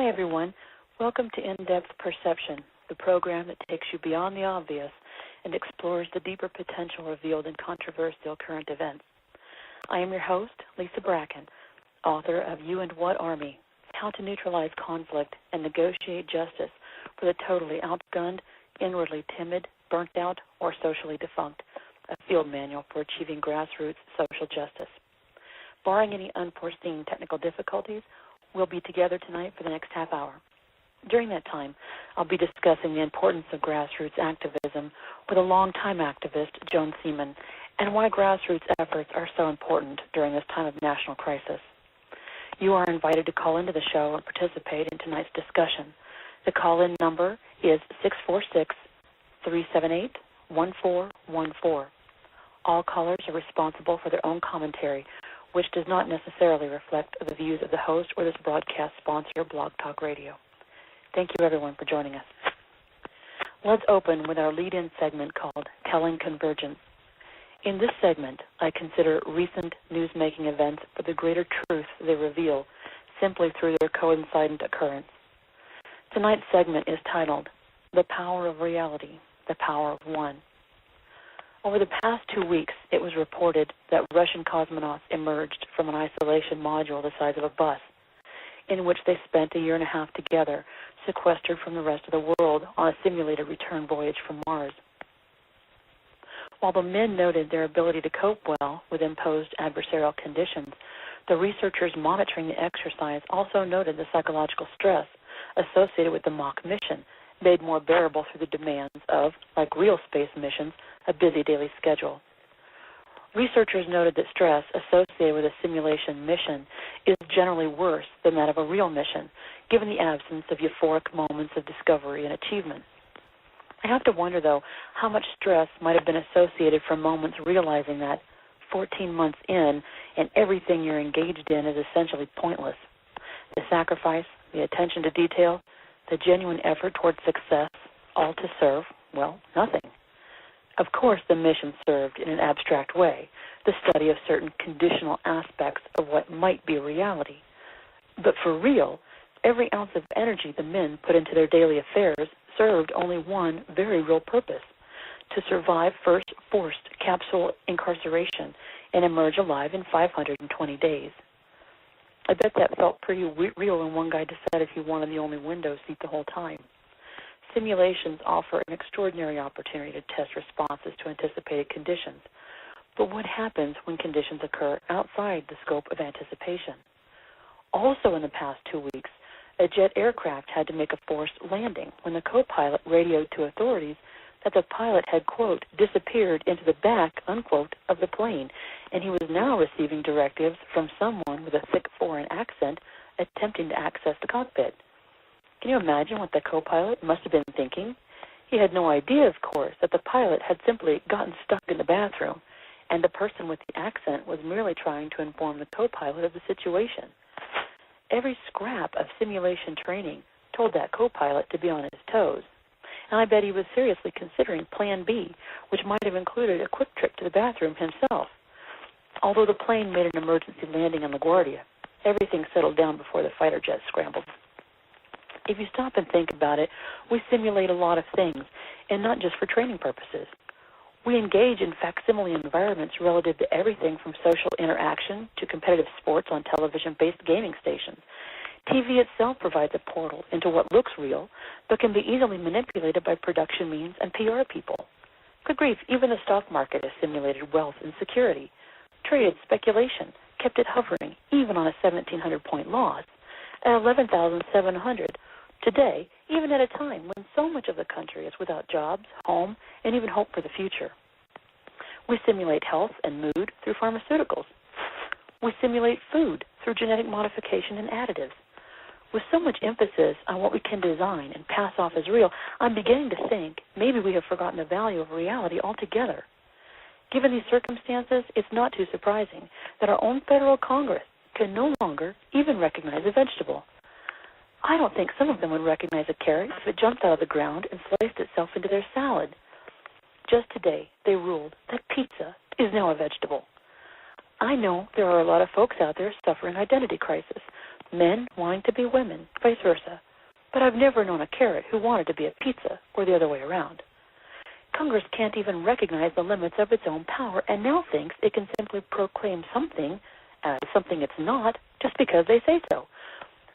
Hi, everyone. Welcome to In-Depth Perception, the program that takes you beyond the obvious and explores the deeper potential revealed in controversial current events. I am your host, Lisa Bracken, author of You and What Army? How to Neutralize Conflict and Negotiate Justice for the Totally Outgunned, Inwardly Timid, Burnt Out, or Socially Defunct, a field manual for achieving grassroots social justice. Barring any unforeseen technical difficulties, we'll be together tonight for the next half hour. During that time, I'll be discussing the importance of grassroots activism with a longtime activist, Joan Seeman, and why grassroots efforts are so important during this time of national crisis. You are invited to call into the show and participate in tonight's discussion. The call-in number is 646-378-1414. All callers are responsible for their own commentary, which does not necessarily reflect the views of the host or this broadcast sponsor, Blog Talk Radio. Thank you, everyone, for joining us. Let's open with our lead-in segment called Telling Convergence. In this segment, I consider recent news-making events for the greater truth they reveal simply through their coincident occurrence. Tonight's segment is titled, The Power of Reality, the Power of One. Over the past 2 weeks, it was reported that Russian cosmonauts emerged from an isolation module the size of a bus, in which they spent a year and a half together, sequestered from the rest of the world on a simulated return voyage from Mars. While the men noted their ability to cope well with imposed adversarial conditions, the researchers monitoring the exercise also noted the psychological stress associated with the mock mission, made more bearable through the demands of, like real space missions, a busy daily schedule. Researchers noted that stress associated with a simulation mission is generally worse than that of a real mission, given the absence of euphoric moments of discovery and achievement. I have to wonder, though, how much stress might have been associated from moments realizing that 14 months in and everything you're engaged in is essentially pointless. The sacrifice, the attention to detail, the genuine effort towards success, all to serve, well, nothing. Of course, the mission served in an abstract way, the study of certain conditional aspects of what might be reality. But for real, every ounce of energy the men put into their daily affairs served only one very real purpose: to survive first forced capsule incarceration and emerge alive in 520 days. I bet that felt pretty real when one guy decided he wanted the only window seat the whole time. Simulations offer an extraordinary opportunity to test responses to anticipated conditions. But what happens when conditions occur outside the scope of anticipation? Also in the past 2 weeks, a jet aircraft had to make a forced landing when the co-pilot radioed to authorities that the pilot had, quote, disappeared into the back, unquote, of the plane, and he was now receiving directives from someone with a thick foreign accent attempting to access the cockpit. Can you imagine what the co-pilot must have been thinking? He had no idea, of course, that the pilot had simply gotten stuck in the bathroom, and the person with the accent was merely trying to inform the co-pilot of the situation. Every scrap of simulation training told that co-pilot to be on his toes, and I bet he was seriously considering Plan B, which might have included a quick trip to the bathroom himself. Although the plane made an emergency landing on LaGuardia, everything settled down before the fighter jet scrambled. If you stop and think about it, we simulate a lot of things, and not just for training purposes. We engage in facsimile environments relative to everything from social interaction to competitive sports on television-based gaming stations. TV itself provides a portal into what looks real, but can be easily manipulated by production means and PR people. Good grief, even the stock market has simulated wealth and security. Traded speculation, kept it hovering, even on a 1,700-point loss, at 11,700. Today, even at a time when so much of the country is without jobs, home, and even hope for the future. We simulate health and mood through pharmaceuticals. We simulate food through genetic modification and additives. With so much emphasis on what we can design and pass off as real, I'm beginning to think maybe we have forgotten the value of reality altogether. Given these circumstances, it's not too surprising that our own federal Congress can no longer even recognize a vegetable. I don't think some of them would recognize a carrot if it jumped out of the ground and sliced itself into their salad. Just today, they ruled that pizza is now a vegetable. I know there are a lot of folks out there suffering identity crisis, men wanting to be women, vice versa. But I've never known a carrot who wanted to be a pizza or the other way around. Congress can't even recognize the limits of its own power and now thinks it can simply proclaim something as something it's not just because they say so.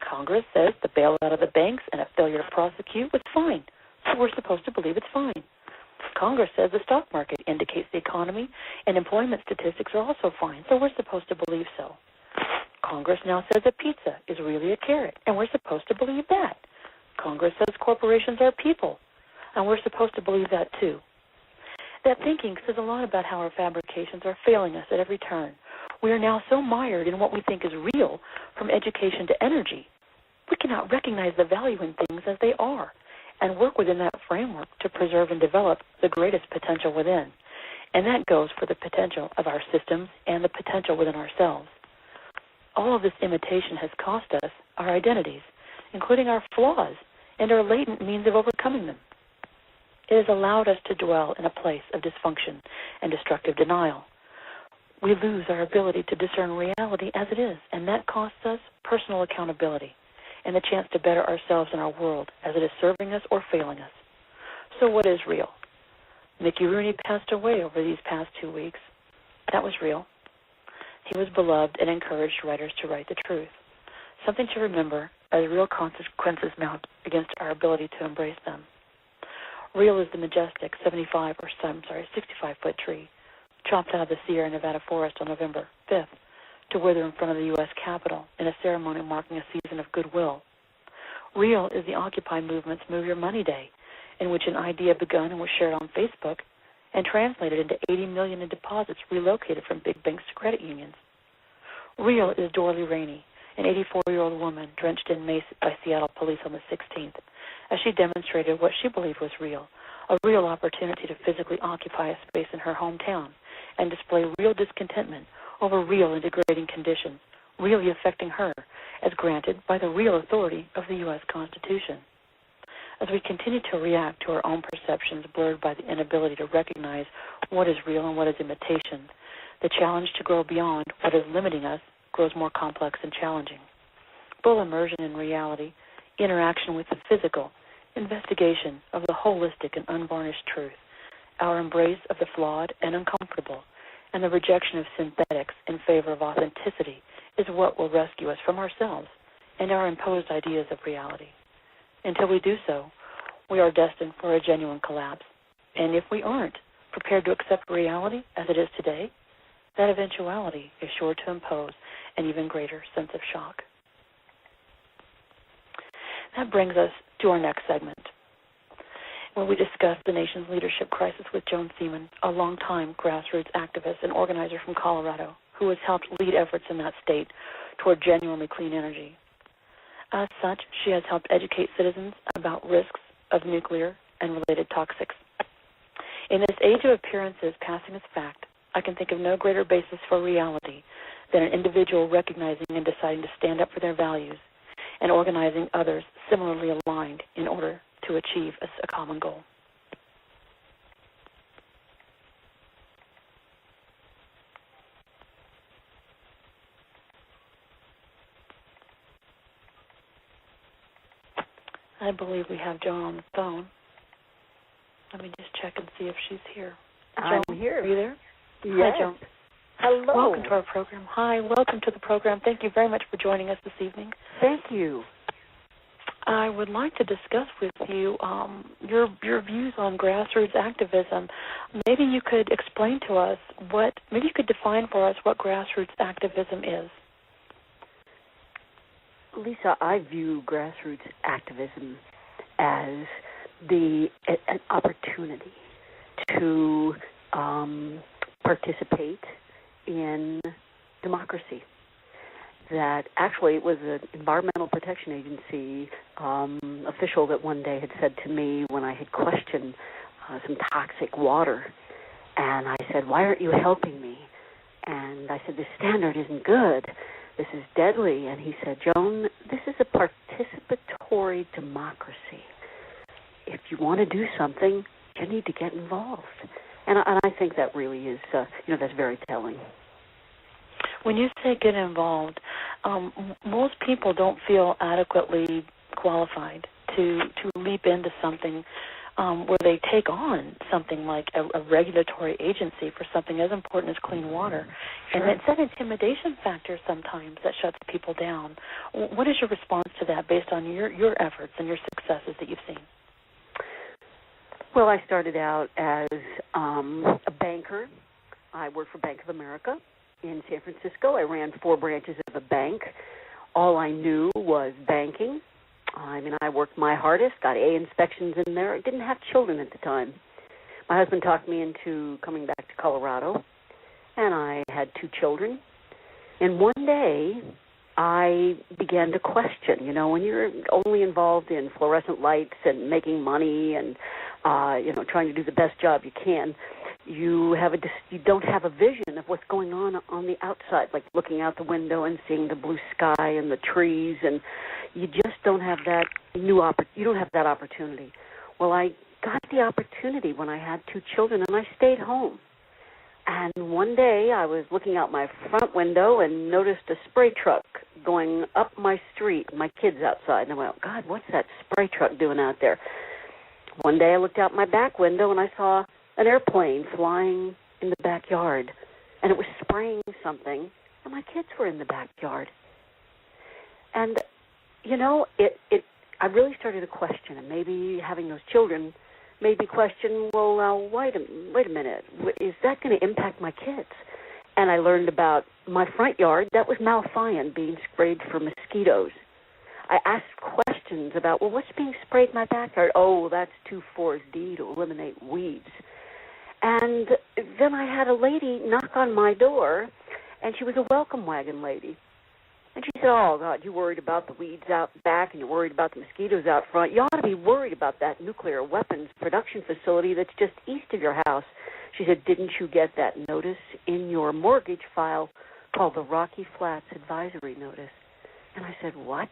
Congress says the bailout of the banks and a failure to prosecute was fine, so we're supposed to believe it's fine. Congress says the stock market indicates the economy and employment statistics are also fine, so we're supposed to believe so. Congress now says a pizza is really a carrot, and we're supposed to believe that. Congress says corporations are people, and we're supposed to believe that too. That thinking says a lot about how our fabrications are failing us at every turn. We are now so mired in what we think is real, from education to energy. We cannot recognize the value in things as they are and work within that framework to preserve and develop the greatest potential within. And that goes for the potential of our systems and the potential within ourselves. All of this imitation has cost us our identities, including our flaws and our latent means of overcoming them. It has allowed us to dwell in a place of dysfunction and destructive denial. We lose our ability to discern reality as it is, and that costs us personal accountability and the chance to better ourselves in our world as it is serving us or failing us. So what is real? Mickey Rooney passed away over these past 2 weeks. That was real. He was beloved and encouraged writers to write the truth, something to remember as real consequences mount against our ability to embrace them. Real is the majestic 65-foot tree chopped out of the Sierra Nevada forest on November 5th to wither in front of the U.S. Capitol in a ceremony marking a season of goodwill. Real is the Occupy movement's Move Your Money Day, in which an idea begun and was shared on Facebook and translated into $80 million in deposits relocated from big banks to credit unions. Real is Dorley Rainey, an 84-year-old woman drenched in mace by Seattle police on the 16th, as she demonstrated what she believed was real, a real opportunity to physically occupy a space in her hometown and display real discontentment over real and degrading conditions, really affecting her, as granted by the real authority of the U.S. Constitution. As we continue to react to our own perceptions blurred by the inability to recognize what is real and what is imitation, the challenge to grow beyond what is limiting us grows more complex and challenging. Full immersion in reality, interaction with the physical, investigation of the holistic and unvarnished truth, our embrace of the flawed and uncomfortable, and the rejection of synthetics in favor of authenticity is what will rescue us from ourselves and our imposed ideas of reality. Until we do so, we are destined for a genuine collapse. And if we aren't prepared to accept reality as it is today, that eventuality is sure to impose an even greater sense of shock. That brings us to our next segment, where we discuss the nation's leadership crisis with Joan Seeman, a longtime grassroots activist and organizer from Colorado, who has helped lead efforts in that state toward genuinely clean energy. As such, she has helped educate citizens about risks of nuclear and related toxics. In this age of appearances passing as fact, I can think of no greater basis for reality than an individual recognizing and deciding to stand up for their values and organizing others similarly aligned in order to achieve a common goal. I believe we have Joan on the phone. Let me just check and see if she's here. Joan, I'm here. Are you there? Yes. Hi, Joan. Hello. Welcome to our program. Hi, welcome to the program. Thank you very much for joining us this evening. Thank you. I would like to discuss with you your views on grassroots activism. Maybe you could explain to us maybe you could define for us what grassroots activism is. Lisa, I view grassroots activism as an opportunity to participate in democracy. That actually it was an Environmental Protection Agency official that one day had said to me when I had questioned some toxic water, and I said, "Why aren't you helping me?" And I said, "The standard isn't good. This is deadly." And he said, "Joan, this is a participatory democracy. If you want to do something, you need to get involved." And I think that really is, that's very telling. When you say get involved, most people don't feel adequately qualified to leap into something where they take on something like a regulatory agency for something as important as clean water. Sure. And it's that intimidation factor sometimes that shuts people down. What is your response to that based on your efforts and your successes that you've seen? Well, I started out as a banker. I worked for Bank of America in San Francisco. I ran 4 branches of a bank. All I knew was banking. I mean, I worked my hardest, got A inspections in there. I didn't have children at the time. My husband talked me into coming back to Colorado, and I had 2 children. And one day, I began to question, when you're only involved in fluorescent lights and making money and, trying to do the best job you can, you don't have a vision of what's going on the outside, like looking out the window and seeing the blue sky and the trees, and you just don't have that you don't have that opportunity. Well, I got the opportunity when I had 2 children, and I stayed home. And one day I was looking out my front window and noticed a spray truck going up my street, my kids outside, and I went, God, what's that spray truck doing out there? One day I looked out my back window and I saw an airplane flying in the backyard, and it was spraying something, and my kids were in the backyard. And, I really started to question, and maybe having those children made me question, well, wait a minute, is that going to impact my kids? And I learned about my front yard. That was malthion being sprayed for mosquitoes. I asked questions about, well, what's being sprayed in my backyard? Oh, that's 2,4-D to eliminate weeds. And then I had a lady knock on my door, and she was a welcome wagon lady. And she said, oh, God, you're worried about the weeds out back and you're worried about the mosquitoes out front. You ought to be worried about that nuclear weapons production facility that's just east of your house. She said, didn't you get that notice in your mortgage file called the Rocky Flats Advisory Notice? And I said, what?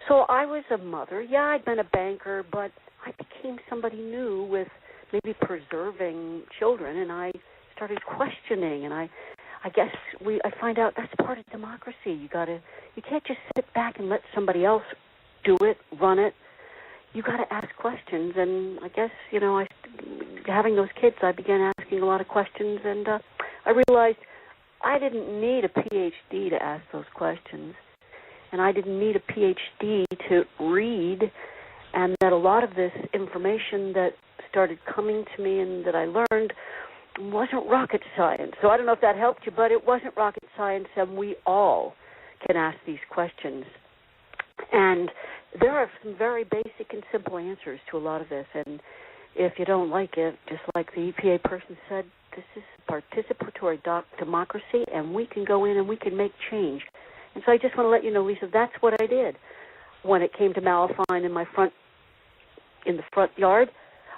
So I was a mother. Yeah, I'd been a banker, but I became somebody new with maybe preserving children, and I started questioning, and I guess I find out that's part of democracy. You can't just sit back and let somebody else do it, run it. You got to ask questions, and I guess having those kids, I began asking a lot of questions, and I realized I didn't need a PhD to ask those questions, and I didn't need a PhD to read, and that a lot of this information that started coming to me and that I learned wasn't rocket science. So I don't know if that helped you, but it wasn't rocket science, and we all can ask these questions. And there are some very basic and simple answers to a lot of this, and if you don't like it, just like the EPA person said, this is participatory democracy, and we can go in and we can make change. And so I just want to let you know, Lisa, that's what I did. When it came to malafine in the front yard,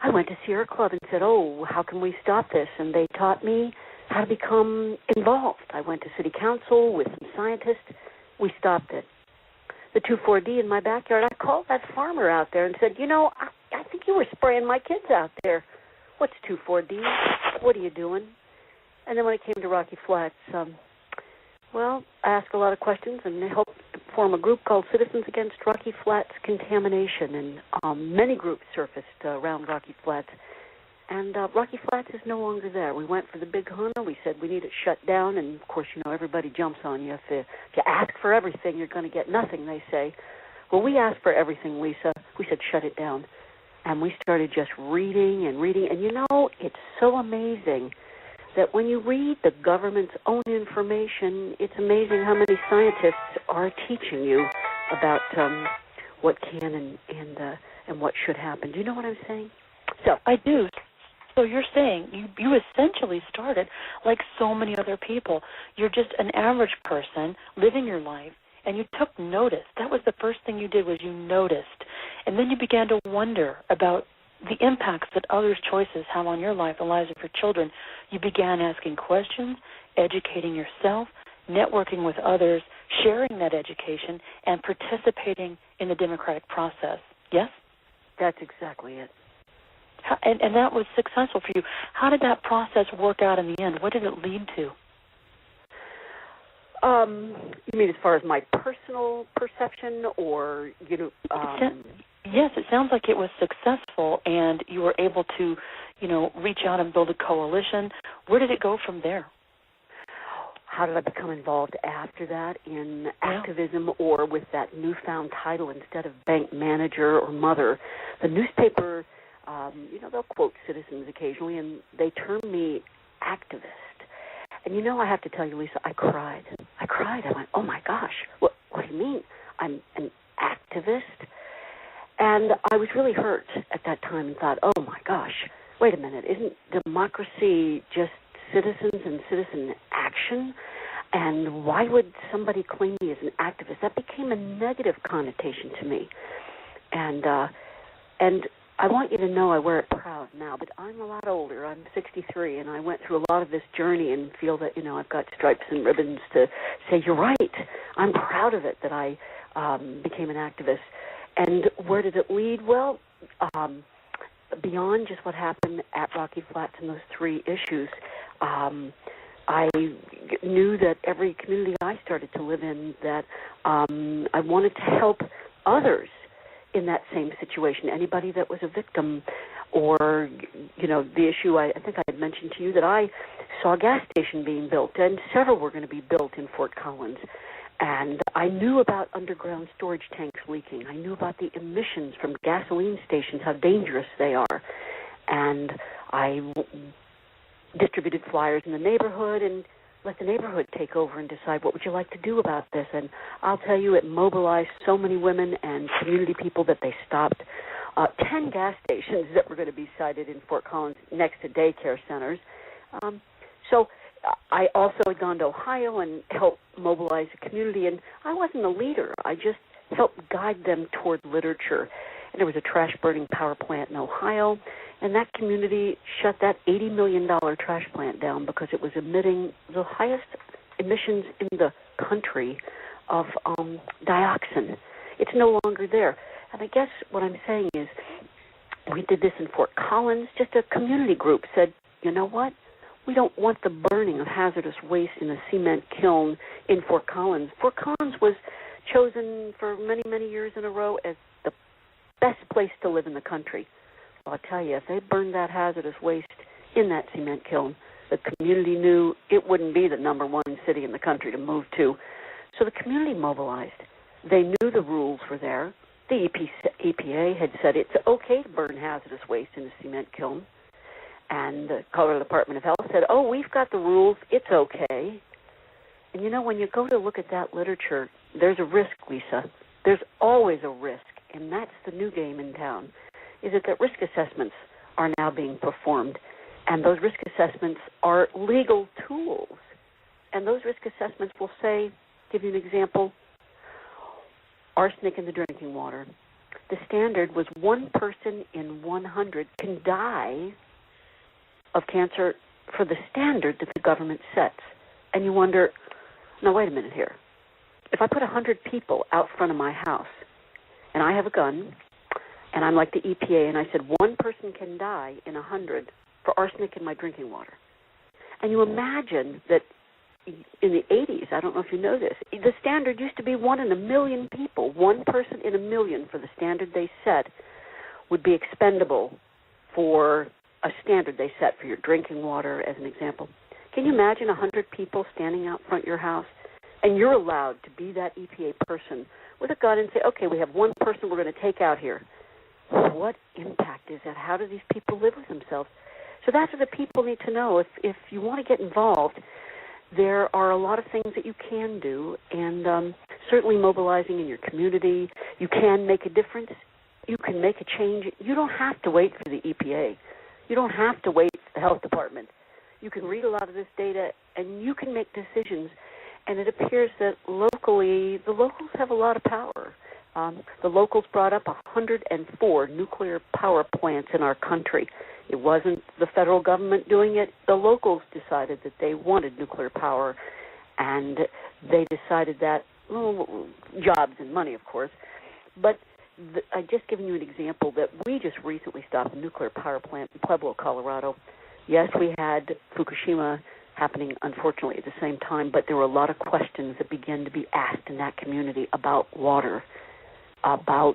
I went to Sierra Club and said, oh, how can we stop this? And they taught me how to become involved. I went to city council with some scientists. We stopped it. The 2,4-D in my backyard, I called that farmer out there and said, I think you were spraying my kids out there. What's 2,4-D? What are you doing? And then when it came to Rocky Flats, I asked a lot of questions and helped form a group called Citizens Against Rocky Flats Contamination, and many groups surfaced around Rocky Flats. And Rocky Flats is no longer there. We went for the big hunter. We said we need it shut down, and, of course, everybody jumps on you. If you ask for everything, you're going to get nothing, they say. Well, we asked for everything, Lisa. We said shut it down. And we started just reading, and it's so amazing that when you read the government's own information, it's amazing how many scientists are teaching you about what can and what should happen. Do you know what I'm saying? So I do. So you're saying you essentially started like so many other people. You're just an average person living your life, and you took notice. That was the first thing you did, was you noticed. And then you began to wonder about the impacts that others' choices have on your life, the lives of your children. You began asking questions, educating yourself, networking with others, sharing that education, and participating in the democratic process. Yes? That's exactly it. And that was successful for you. How did that process work out in the end? What did it lead to? You mean as far as my personal perception, or Yes, it sounds like it was successful, and you were able to, reach out and build a coalition. Where did it go from there? How did I become involved after that in activism, or with that newfound title instead of bank manager or mother? The newspaper, they'll quote citizens occasionally, and they term me activist. And I have to tell you, Lisa, I cried. I went, oh my gosh, what do you mean? I'm an activist? And I was really hurt at that time and thought, oh my gosh, wait a minute, isn't democracy just citizens and citizen action? And why would somebody claim me as an activist? That became a negative connotation to me. And I want you to know I wear it proud now, but I'm a lot older. I'm 63, and I went through a lot of this journey and feel that, I've got stripes and ribbons to say, you're right. I'm proud of it that I became an activist. And where did it lead? Well, beyond just what happened at Rocky Flats and those three issues, I knew that every community I started to live in, that I wanted to help others in that same situation, anybody that was a victim, or, the issue I think I had mentioned to you that I saw a gas station being built, and several were going to be built in Fort Collins. And I knew about underground storage tanks leaking. I knew about the emissions from gasoline stations, how dangerous they are. And I distributed flyers in the neighborhood and let the neighborhood take over and decide what would you like to do about this. And I'll tell you, it mobilized so many women and community people that they stopped 10 gas stations that were going to be sited in Fort Collins next to daycare centers. So I also had gone to Ohio and helped mobilize the community, and I wasn't a leader. I just helped guide them toward literature. And there was a trash-burning power plant in Ohio, and that community shut that $80 million trash plant down because it was emitting the highest emissions in the country of dioxin. It's no longer there. And I guess what I'm saying is we did this in Fort Collins. Just a community group said, you know what? We don't want the burning of hazardous waste in a cement kiln in Fort Collins. Fort Collins was chosen for many, many years in a row as the best place to live in the country. Well, I'll tell you, if they burned that hazardous waste in that cement kiln, the community knew it wouldn't be the number one city in the country to move to. So the community mobilized. They knew the rules were there. The EPA had said it's okay to burn hazardous waste in a cement kiln. And the Colorado Department of Health said, oh, we've got the rules, it's okay. And when you go to look at that literature, there's a risk, Lisa. There's always a risk, and that's the new game in town, is that risk assessments are now being performed. And those risk assessments are legal tools. And those risk assessments will say, give you an example, arsenic in the drinking water. The standard was 1 person in 100 can die of cancer for the standard that the government sets. And you wonder, now wait a minute here. If I put 100 people out front of my house, and I have a gun, and I'm like the EPA, and I said 1 person can die in 100 for arsenic in my drinking water. And you imagine that in the 80s, I don't know if you know this, the standard used to be 1 in a million people. 1 person in a million for the standard they set would be expendable for a standard they set for your drinking water, as an example. Can you imagine 100 people standing out front of your house, and you're allowed to be that EPA person with a gun and say, okay, we have 1 person we're going to take out here. What impact is that? How do these people live with themselves? So that's what the people need to know. If you want to get involved, there are a lot of things that you can do, and certainly mobilizing in your community. You can make a difference. You can make a change. You don't have to wait for the EPA. You don't have to wait for the health department. You can read a lot of this data, and you can make decisions. And it appears that locally, the locals have a lot of power. The locals brought up 104 nuclear power plants in our country. It wasn't the federal government doing it. The locals decided that they wanted nuclear power, and they decided that, jobs and money, of course. But I've just given you an example that we just recently stopped a nuclear power plant in Pueblo, Colorado. Yes, we had Fukushima happening, unfortunately, at the same time, but there were a lot of questions that began to be asked in that community about water, about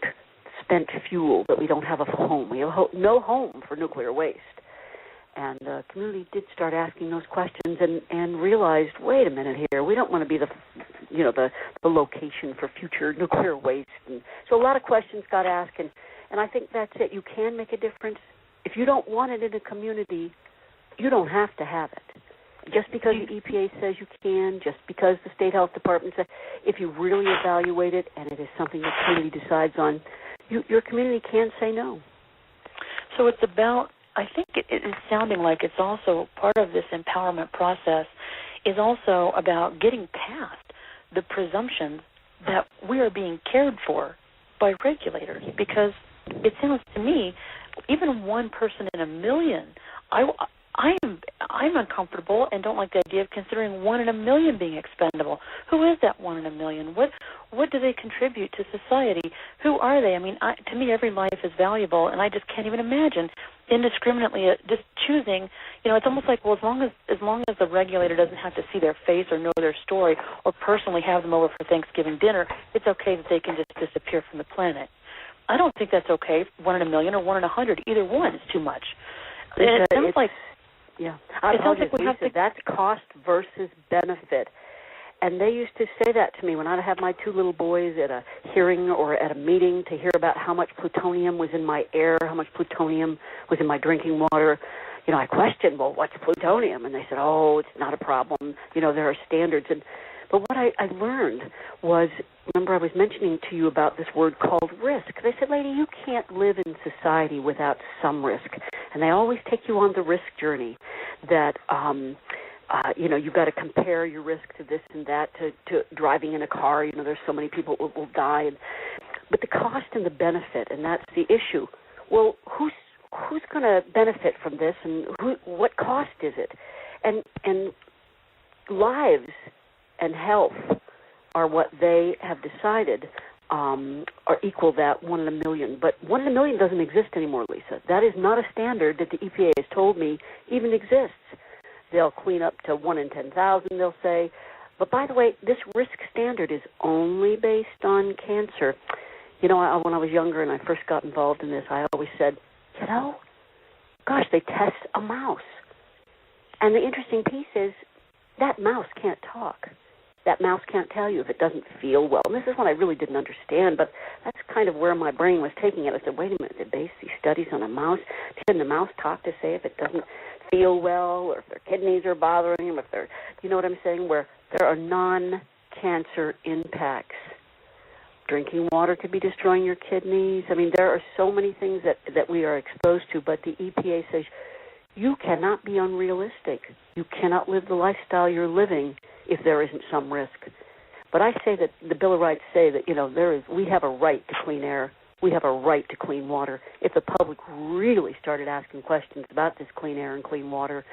spent fuel, that we don't have a home. We have no home for nuclear waste. And the community did start asking those questions and realized, wait a minute here, we don't want to be the location for future nuclear waste. And so a lot of questions got asked, and I think that's it. You can make a difference. If you don't want it in a community, you don't have to have it. Just because the EPA says you can, just because the State Health Department says, if you really evaluate it and it is something the community decides on, your community can say no. So it's about, I think it is sounding like it's also part of this empowerment process is also about getting past the presumptions that we are being cared for by regulators, because it sounds to me, even one person in a million, I'm uncomfortable and don't like the idea of considering 1 in a million being expendable. Who is that 1 in a million? What do they contribute to society? Who are they? I mean, to me, every life is valuable, and I just can't even imagine indiscriminately just choosing. You know, it's almost like, well, as long as the regulator doesn't have to see their face or know their story or personally have them over for Thanksgiving dinner, it's okay that they can just disappear from the planet. I don't think that's okay. 1 in a million or 1 in 100, either one is too much. It sounds like. Yeah, it sounds like that's cost versus benefit. And they used to say that to me when I'd have my 2 little boys at a hearing or at a meeting to hear about how much plutonium was in my air, how much plutonium was in my drinking water. You know, I questioned, well, what's plutonium? And they said, oh, it's not a problem. You know, there are standards. But what I learned was, remember I was mentioning to you about this word called risk. They said, lady, you can't live in society without some risk. And they always take you on the risk journey that, you've got to compare your risk to this and that, to driving in a car. You know, there's so many people who will die. But the cost and the benefit, and that's the issue. Well, who's going to benefit from this, and what cost is it? And lives and health are what they have decided are equal that 1 in a million. But 1 in a million doesn't exist anymore, Lisa. That is not a standard that the EPA has told me even exists. They'll clean up to 1 in 10,000, they'll say. But by the way, this risk standard is only based on cancer. You know, when I was younger and I first got involved in this, I always said, gosh, they test a mouse. And the interesting piece is that mouse can't talk. That mouse can't tell you if it doesn't feel well. And this is what I really didn't understand, but that's kind of where my brain was taking it. I said, wait a minute, they base these studies on a mouse. Can the mouse talk to say if it doesn't feel well or if their kidneys are bothering them, if they're, you know what I'm saying, where there are non-cancer impacts. Drinking water could be destroying your kidneys. I mean, there are so many things that we are exposed to, but the EPA says you cannot be unrealistic. You cannot live the lifestyle you're living if there isn't some risk. But I say that the Bill of Rights say that, we have a right to clean air. We have a right to clean water. If the public really started asking questions about this clean air and clean water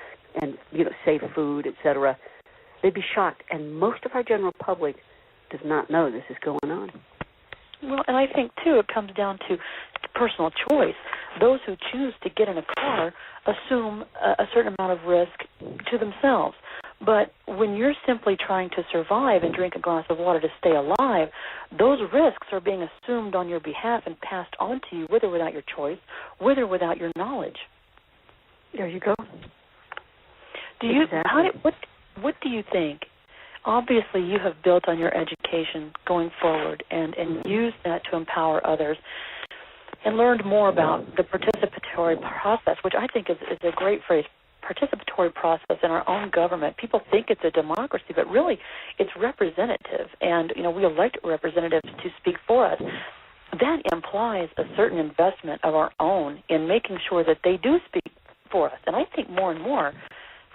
and, safe food, et cetera, they'd be shocked. And most of our general public does not know this is going on. Well, and I think, too, it comes down to personal choice. Those who choose to get in a car assume a certain amount of risk to themselves. But when you're simply trying to survive and drink a glass of water to stay alive, those risks are being assumed on your behalf and passed on to you with or without your choice, with or without your knowledge. There you go. What do you think? Obviously, you have built on your education going forward and used that to empower others and learned more about the participatory process, which I think is a great phrase, participatory process in our own government. People think it's a democracy, but really it's representative, and we elect representatives to speak for us. That implies a certain investment of our own in making sure that they do speak for us. And I think more and more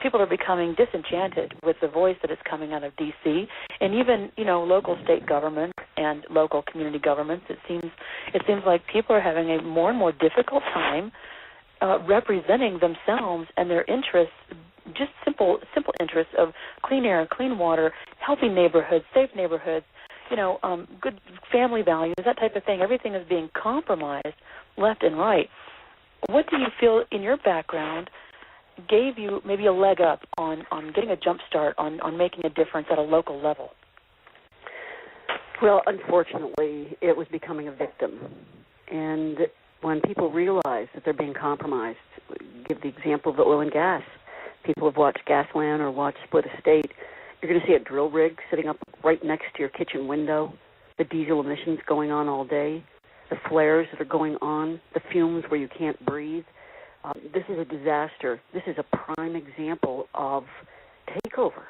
people are becoming disenchanted with the voice that is coming out of D.C. and even, local state governments and local community governments. It seems like people are having a more and more difficult time representing themselves and their interests, just simple interests of clean air, clean water, healthy neighborhoods, safe neighborhoods, good family values, that type of thing. Everything is being compromised left and right. What do you feel in your background gave you maybe a leg up on getting a jump start on making a difference at a local level? Well, unfortunately, it was becoming a victim. And when people realize that they're being compromised, give the example of the oil and gas. People have watched Gasland or watched Split Estate. You're going to see a drill rig sitting up right next to your kitchen window, the diesel emissions going on all day, the flares that are going on, the fumes where you can't breathe. This is a disaster. This is a prime example of takeover.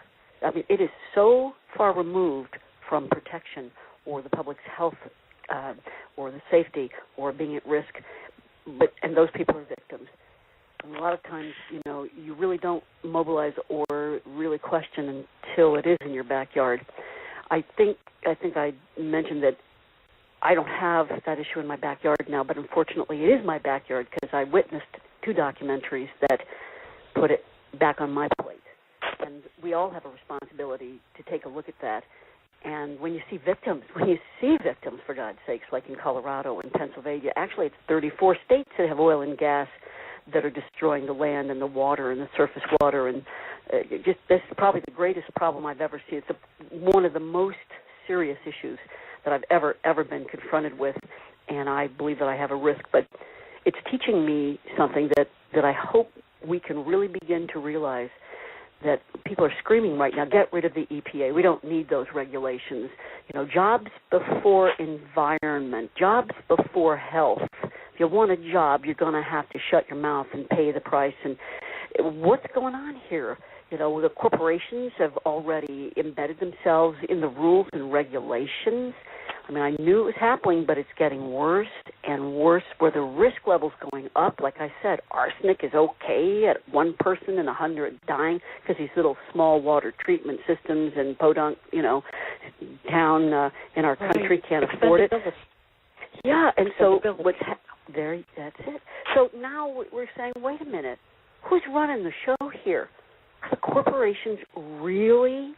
I mean, it is so far removed from protection or the public's health or the safety or being at risk, and those people are victims. And a lot of times, you really don't mobilize or really question until it is in your backyard. I think I mentioned that I don't have that issue in my backyard now, but unfortunately it is my backyard because I witnessed 2 documentaries that put it back on my plate. And we all have a responsibility to take a look at that. And when you see victims, for God's sakes, like in Colorado and Pennsylvania, actually it's 34 states that have oil and gas that are destroying the land and the water and the surface water. And this is probably the greatest problem I've ever seen. It's one of the most serious issues that I've ever been confronted with, and I believe that I have a risk. But it's teaching me something that I hope we can really begin to realize, that people are screaming right now, get rid of the EPA. We don't need those regulations. Jobs before environment, jobs before health. If you want a job, you're going to have to shut your mouth and pay the price. And what's going on here? The corporations have already embedded themselves in the rules and regulations. I mean, I knew it was happening, but it's getting worse and worse, where the risk level's going up. Like I said, arsenic is okay at 1 person in 100 dying because these little small water treatment systems in Podunk, town in our country can't afford it. Yeah, and so that's it. So now we're saying, wait a minute, who's running the show here? Are the corporations really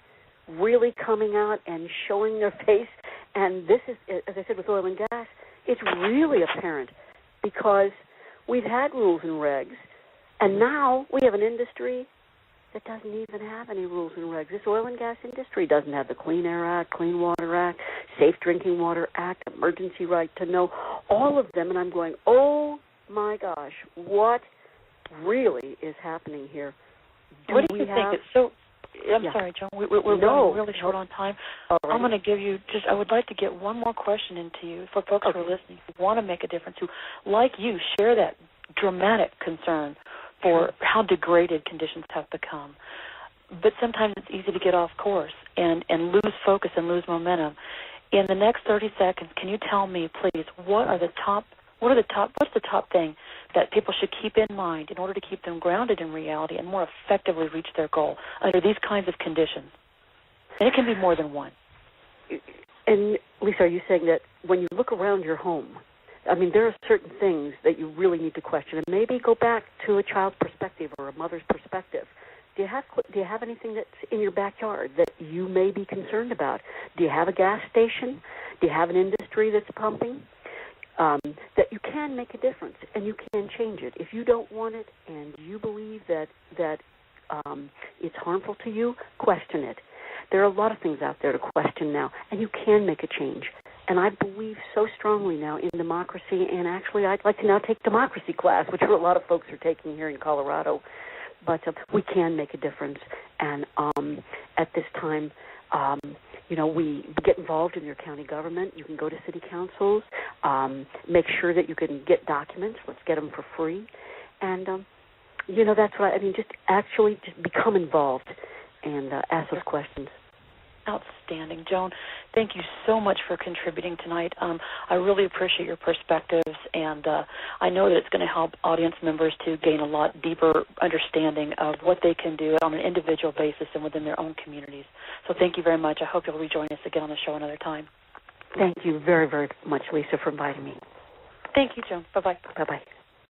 coming out and showing their face? And this is, as I said, with oil and gas, it's really apparent because we've had rules and regs, and now we have an industry that doesn't even have any rules and regs. This oil and gas industry doesn't have the Clean Air Act, Clean Water Act, Safe Drinking Water Act, Emergency Right to Know, all of them. And I'm going, oh, my gosh, what really is happening here? What do you think? I'm sorry, Joan. We're running really short on time. I'm going to give you I would like to get one more question into you for folks who are listening, who want to make a difference, who, like you, share that dramatic concern for how degraded conditions have become. But sometimes it's easy to get off course and lose focus and lose momentum. In the next 30 seconds, can you tell me, please, what's the top thing that people should keep in mind in order to keep them grounded in reality and more effectively reach their goal under these kinds of conditions? And it can be more than one. And, Lisa, are you saying that when you look around your home, I mean, there are certain things that you really need to question, and maybe go back to a child's perspective or a mother's perspective. Do you have anything that's in your backyard that you may be concerned about? Do you have a gas station? Do you have an industry that's pumping? That you can make a difference and you can change it. If you don't want it and you believe that it's harmful to you, question it. There are a lot of things out there to question now, and you can make a change. And I believe so strongly now in democracy, and actually I'd like to now take democracy class, which a lot of folks are taking here in Colorado. But we can make a difference, and at this time, we get involved in your county government. You can go to city councils, make sure that you can get documents. Let's get them for free. And, that's what I mean, just become involved and ask those questions. Outstanding. Joan, thank you so much for contributing tonight. I really appreciate your perspectives, and I know that it's going to help audience members to gain a lot deeper understanding of what they can do on an individual basis and within their own communities. So thank you very much. I hope you'll rejoin us again on the show another time. Thank you very, very much, Lisa, for inviting me. Thank you, Joan. Bye-bye. Bye-bye.